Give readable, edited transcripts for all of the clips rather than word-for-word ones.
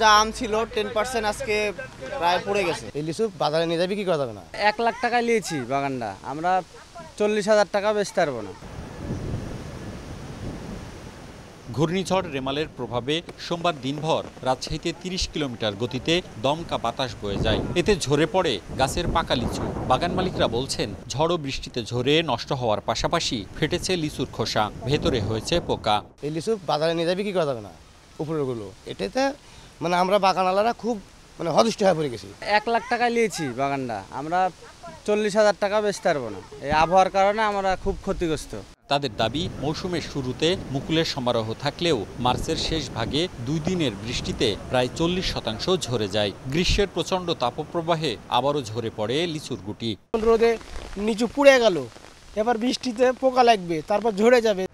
যা আম ছিল 10% আজকে প্রায় পড়ে গেছে। এই লিচু বাজারে নিয়ে যাবে কি করা যাবে না। 1 লাখ টাকা নিয়েছি বাগানটা, আমরা 40,000 টাকা বেচতে পারবো না। ঘূর্ণিঝড় রেমালের প্রভাবে সোমবার দিনভর রাজশাহীতে 30 কিলোমিটার গতিতে দমকা বাতাস বয়ে যায়। এতে ঝরে পড়ে গাছের পাকা লিচু। বাগান মালিকরা বলছেন, ঝড় ও বৃষ্টিতে ঝরে নষ্ট হওয়ার পাশাপাশি ফেটেছে লিচুর খোসা, ভেতরে হয়েছে পোকা। এই লিচু বাজারে নিয়ে যাবে কি করা যাবে না। উপরেরগুলো এটাতে আমরা বাগানওয়ালারা খুব হদিষ্ঠ হয়ে পড়ে গেছি। 1 লাখ টাকা নিয়েছি বাগানটা, আমরা 40,000 টাকা বেচতে পারবো না। এই আবহাওয়ার কারণে আমরা খুব ক্ষতিগ্রস্ত। তাদের দাবি, মৌসুমের শুরুতে মুকুলের সমারোহ থাকলেও মার্চের শেষ ভাগে 2 দিনের বৃষ্টিতে প্রায় 40% ঝরে যায়। গ্রীষ্মের প্রচণ্ড তাপপ্রবাহে আবারও ঝরে পড়ে লিচুর গুটি। রোদে নিচু পুড়ে গেল, এবার বৃষ্টিতে পোকা লাগবে, তারপর ঝরে যাবে।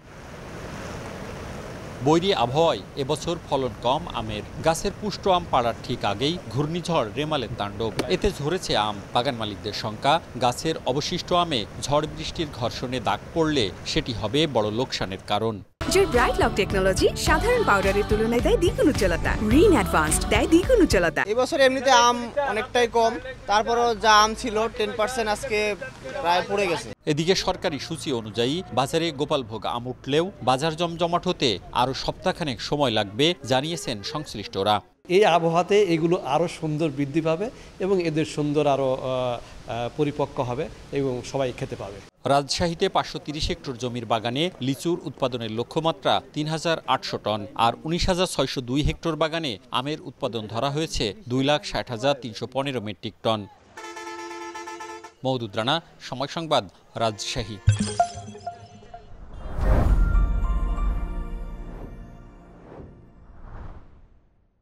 বৈরী আবহাওয়ায় এবছর ফলন কম আমের। গাছের পুষ্ট আম পাড়ার ঠিক আগেই ঘূর্ণিঝড় রেমালের তাণ্ডব। এতে ঝরেছে আম। বাগান মালিকদের শঙ্কা, গাছের অবশিষ্ট আমে ঝড় বৃষ্টির ঘর্ষণে দাগ পড়লে সেটি হবে বড় লোকসানের কারণ। ব্রাইট লক টেকনোলজি সাধারণ পাউডারের তুলনায় দেয় দ্বিগুণ উজ্জ্বলতা। রিন অ্যাডভান্সড দেয় দ্বিগুণ উজ্জ্বলতা। এবছর এমনিতে আম অনেকটাই কম, তারপরও যা আম ছিল 10% আজকে প্রায় পড়ে গেছে। এদিকে সরকারি সূচি অনুযায়ী বাজারে গোপালভোগ আম উঠলেও বাজার জমজমাট হতে আরও সপ্তাহখানেক সময় লাগবে জানিয়েছেন সংশ্লিষ্টরা। এই আবহাওয়াতে এগুলো আরও সুন্দর বৃদ্ধি পাবে এবং এদের সুন্দর আরও পরিপক্ক হবে এবং সবাই খেতে পাবে। রাজশাহীতে 530 হেক্টর জমির বাগানে লিচুর উৎপাদনের লক্ষ্যমাত্রা 3,800 টন, আর 19,602 হেক্টর বাগানে আমের উৎপাদন ধরা হয়েছে 2,60,315 মেট্রিক টন। মওদুদ রানা, সময় সংবাদ, রাজশাহী।